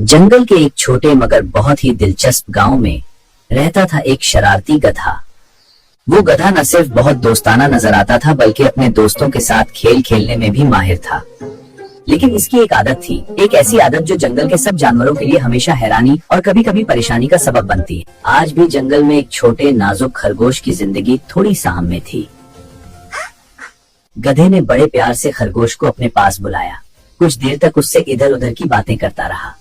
जंगल के एक छोटे मगर बहुत ही दिलचस्प गांव में रहता था एक शरारती गधा। वो गधा न सिर्फ बहुत दोस्ताना नजर आता था बल्कि अपने दोस्तों के साथ खेल खेलने में भी माहिर था। लेकिन इसकी एक आदत थी, एक ऐसी आदत जो जंगल के सब जानवरों के लिए हमेशा हैरानी और कभी कभी परेशानी का सबब बनती है। आज भी जंगल में एक छोटे नाजुक खरगोश की जिंदगी थोड़ी साम में थी। गधे ने बड़े प्यार से खरगोश को अपने पास बुलाया। कुछ देर तक उससे इधर उधर की बातें करता रहा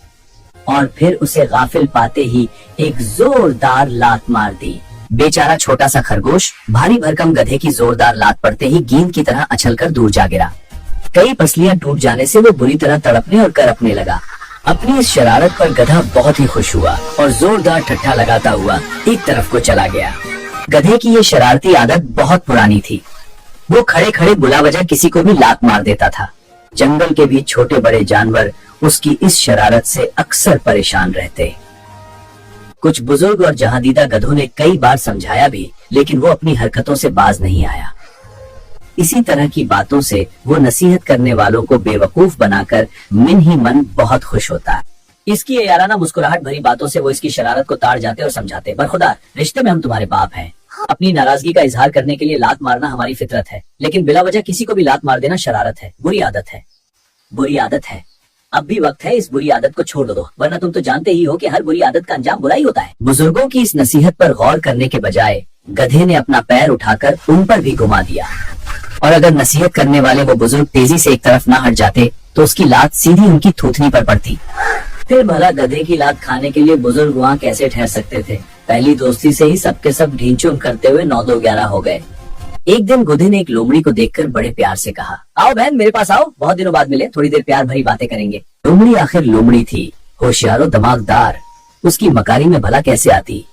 और फिर उसे गाफिल पाते ही एक जोरदार लात मार दी। बेचारा छोटा सा खरगोश भारी भरकम गधे की जोरदार लात पड़ते ही गेंद की तरह उछलकर दूर जा गिरा। कई पसलियां टूट जाने से वो बुरी तरह तड़पने और करपने लगा। अपनी इस शरारत पर गधा बहुत ही खुश हुआ और जोरदार ठट्ठा लगाता हुआ एक तरफ को चला गया। गधे की ये शरारती आदत बहुत पुरानी थी। वो खड़े खड़े बुला वजह किसी को भी लात मार देता था। जंगल के भी छोटे बड़े जानवर उसकी इस शरारत से अक्सर परेशान रहते। कुछ बुजुर्ग और जहादीदा गधों ने कई बार समझाया भी, लेकिन वो अपनी हरकतों से बाज नहीं आया। इसी तरह की बातों से वो नसीहत करने वालों को बेवकूफ बनाकर मन ही मन बहुत खुश होता है। इसकी ये याराना मुस्कुराहट भरी बातों से वो इसकी शरारत को ताड़ जाते और समझाते। बरखुदा, रिश्ते में हम तुम्हारे बाप हैं। अपनी नाराजगी का इजहार करने के लिए लात मारना हमारी फितरत है, लेकिन बिला वजह किसी को भी लात मार देना शरारत है, बुरी आदत है। बुरी आदत है। अब भी वक्त है इस बुरी आदत को छोड़ दो, वरना तुम तो जानते ही हो कि हर बुरी आदत का अंजाम बुराई होता है। बुजुर्गों की इस नसीहत पर गौर करने के बजाय गधे ने अपना पैर उठाकर उन पर भी घुमा दिया, और अगर नसीहत करने वाले वो बुजुर्ग तेजी से एक तरफ न हट जाते तो उसकी लात सीधी उनकी थूथनी पर पड़ती। फिर भला गधे की लात खाने के लिए बुजुर्ग वहाँ कैसे ठहर सकते थे। पहली दोस्ती से ही सबके सब ढींचून करते हुए 9-2-11 हो गए। एक दिन गधे ने एक लोमड़ी को देखकर बड़े प्यार से कहा, आओ बहन मेरे पास आओ, बहुत दिनों बाद मिले, थोड़ी देर प्यार भरी बातें करेंगे। लोमड़ी आखिर लोमड़ी थी, होशियार और दिमागदार। उसकी मकारी में भला कैसे आती।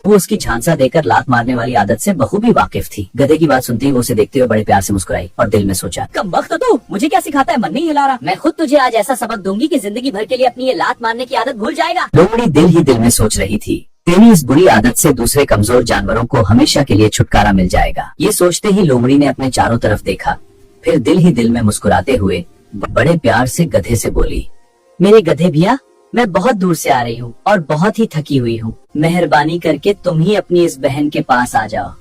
वो उसकी झांसा देकर लात मारने वाली आदत से बखूबी वाकिफ थी। गधे की बात सुनते ही वो उसे देखते हुए बड़े प्यार से मुस्कुराई और दिल में सोचा, कमबख्त तो तू मुझे क्या सिखाता है, मन नहीं हिला रहा। मैं खुद तुझे आज ऐसा सबक दूंगी कि जिंदगी भर के लिए अपनी ये लात मारने की आदत भूल जाएगा। लोमड़ी दिल ही दिल में सोच रही थी, तेरी इस बुरी आदत से दूसरे कमजोर जानवरों को हमेशा के लिए छुटकारा मिल जाएगा। ये सोचते ही लोमड़ी ने अपने चारों तरफ देखा, फिर दिल ही दिल में मुस्कुराते हुए बड़े प्यार से गधे से बोली, मेरे गधे भैया, मैं बहुत दूर से आ रही हूँ और बहुत ही थकी हुई हूँ। मेहरबानी करके तुम ही अपनी इस बहन के पास आ जाओ।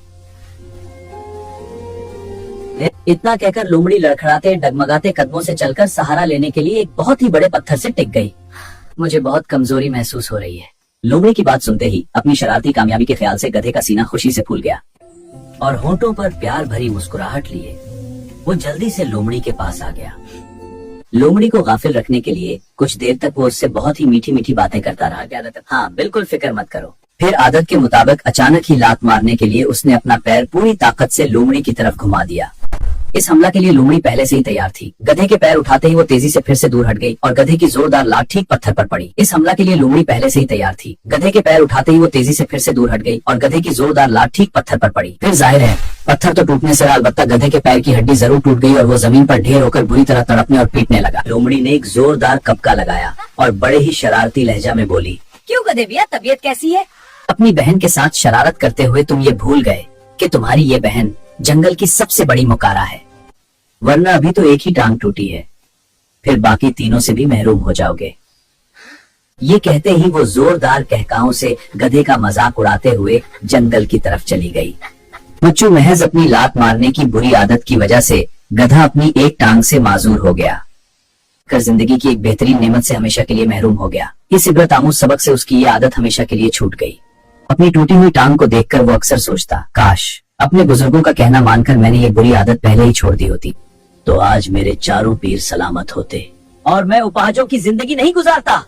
इतना कहकर लोमड़ी लड़खड़ाते डगमगाते कदमों से चलकर सहारा लेने के लिए एक बहुत ही बड़े पत्थर से टिक गई। मुझे बहुत कमजोरी महसूस हो रही है। लोमड़ी की बात सुनते ही अपनी शरारती कामयाबी के ख्याल से गधे का सीना खुशी से फूल गया और होंठों पर प्यार भरी मुस्कुराहट लिए वो जल्दी से लोमड़ी के पास आ गया। लोमड़ी को गाफिल रखने के लिए कुछ देर तक वो उससे बहुत ही मीठी मीठी बातें करता रहा। हाँ बिल्कुल, फिक्र मत करो। फिर आदत के मुताबिक अचानक ही लात मारने के लिए उसने अपना पैर पूरी ताकत से लोमड़ी की तरफ घुमा दिया। इस हमला के लिए लोमड़ी पहले से ही तैयार थी। गधे के पैर उठाते ही वो तेजी से फिर से दूर हट गई और गधे की जोरदार लात ठीक पत्थर पर पड़ी। इस हमला के लिए लोमड़ी पहले से ही तैयार थी। गधे के पैर उठाते ही वो तेजी से फिर से दूर हट गई और गधे की जोरदार लात ठीक पत्थर पर पड़ी। फिर जाहिर है पत्थर तो टूटने से अलबत्ता गधे के पैर की हड्डी जरूर टूट गई और वो जमीन पर ढेर होकर बुरी तरह तड़पने और पीटने लगा। लोमड़ी ने एक जोरदार कपका लगाया और बड़े ही शरारती लहजा में बोली, क्यों गधे भैया, तबीयत कैसी है? अपनी बहन के साथ शरारत करते हुए तुम ये भूल गए कि तुम्हारी ये बहन जंगल की सबसे बड़ी मुकारा है, वरना अभी तो एक ही टांग टूटी है, फिर बाकी तीनों से भी महरूम हो जाओगे। ये कहते ही वो जोरदार कहकाओं से गधे का मजाक उड़ाते हुए जंगल की तरफ चली गई। मच्चू महज अपनी लात मारने की बुरी आदत की वजह से गधा अपनी एक टांग से माजूर हो गया कर जिंदगी की एक बेहतरीन नेमत से हमेशा के लिए महरूम हो गया। इस इबरत आमूज सबक से उसकी ये आदत हमेशा के लिए छूट गई। अपनी टूटी हुई टांग को देखकर वो अक्सर सोचता, काश अपने बुजुर्गों का कहना मानकर मैंने ये बुरी आदत पहले ही छोड़ दी होती, तो आज मेरे चारों पीर सलामत होते और मैं उपाजों की जिंदगी नहीं गुजारता।